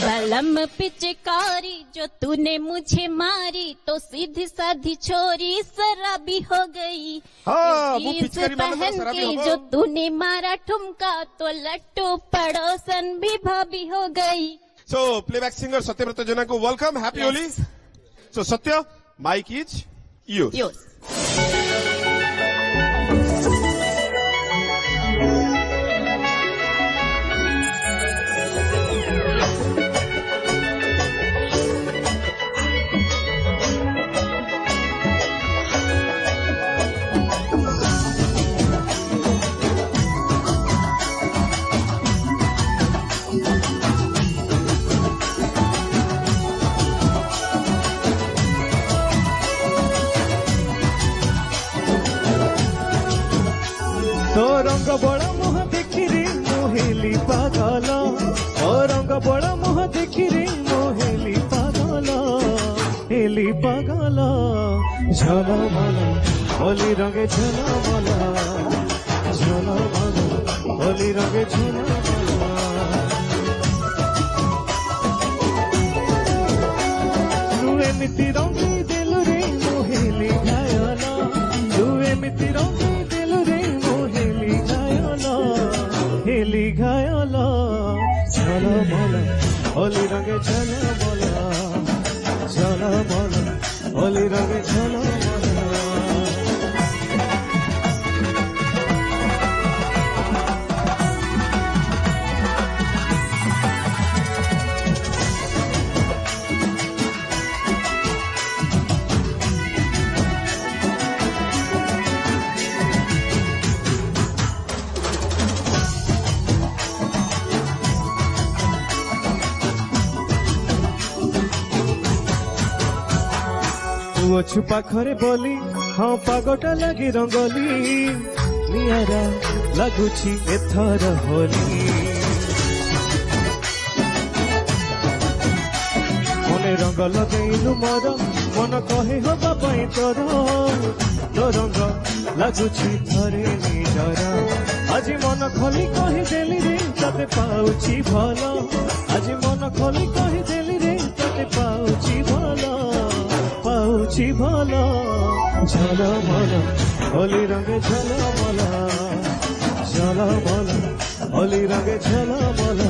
बलम पिचकारी जो तूने मुझे मारी तो सीधी साधी छोरी शराबी हो गई। हाँ, वो जीन्स पिचकारी माने तो पहन शराबी के होगा। जो तूने मारा ठुमका तो लट्टू पड़ोसन भी भाभी हो गई। So, playback singer Satyabrata Jana ko welcome. Happy Holi. So, Satya, mic is yours. Yours. तो रंग बड़ा मुह देखी रे मोहेली पागल तो रंग बड़ा मुह देखी रे मोहेली पागल हेली पागल झलमल होली रंगे झलमल झलमल होली रंगे झलमल तू एमिति रंगी देलु रे मोहेली घायल तू एमिति रंगी हेली घायल झलमल होली रंगे झलमल झलमल होली रंगे झलमल तू पाखरे बोली हाँ पागटा लगी रंगोली नियारा लगुची एथर होली मने रंग लगेलु मोर मन कहे हबा पई तोर तो रंग लगुची थरे निजर आज मन खोली कहि देली रे तते पाउची भल आज मन खोली कहि देली रे तते पाउची भल पाउची भल झलमल होली रंगे झलमल झलमल होली रंगे झलमल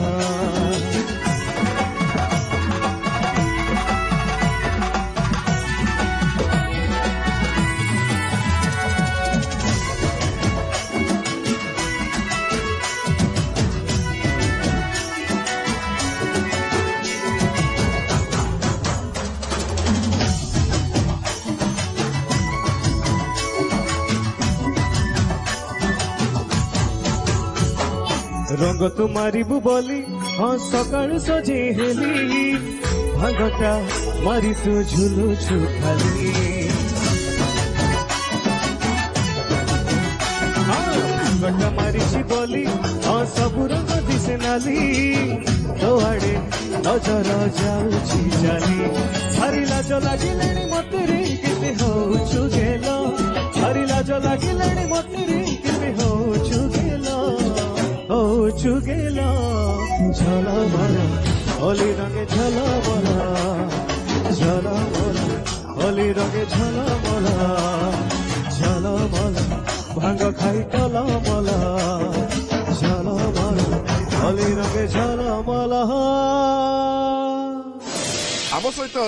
रंग तू मारिबु बोली हाँ सकाळु सजे हेली भांगटा मारी तू झुलुछु खाली भांगटा मारिछि बोली हाँ सबु रंग दिसे नाली तो आड़े नजर जाउछि चाली भारी लाज लागिलेଣି मते रे केते होउछु गेलो भारी लाज लागिलेଣି मते रे केते होउछु गेलो चुगेला झलमल होली रंगे झलमल झलमल होली रंगे झलमल झलमल भांग खाई कलमल झलमल होली रंगे झलमल ଆମ ସହିତ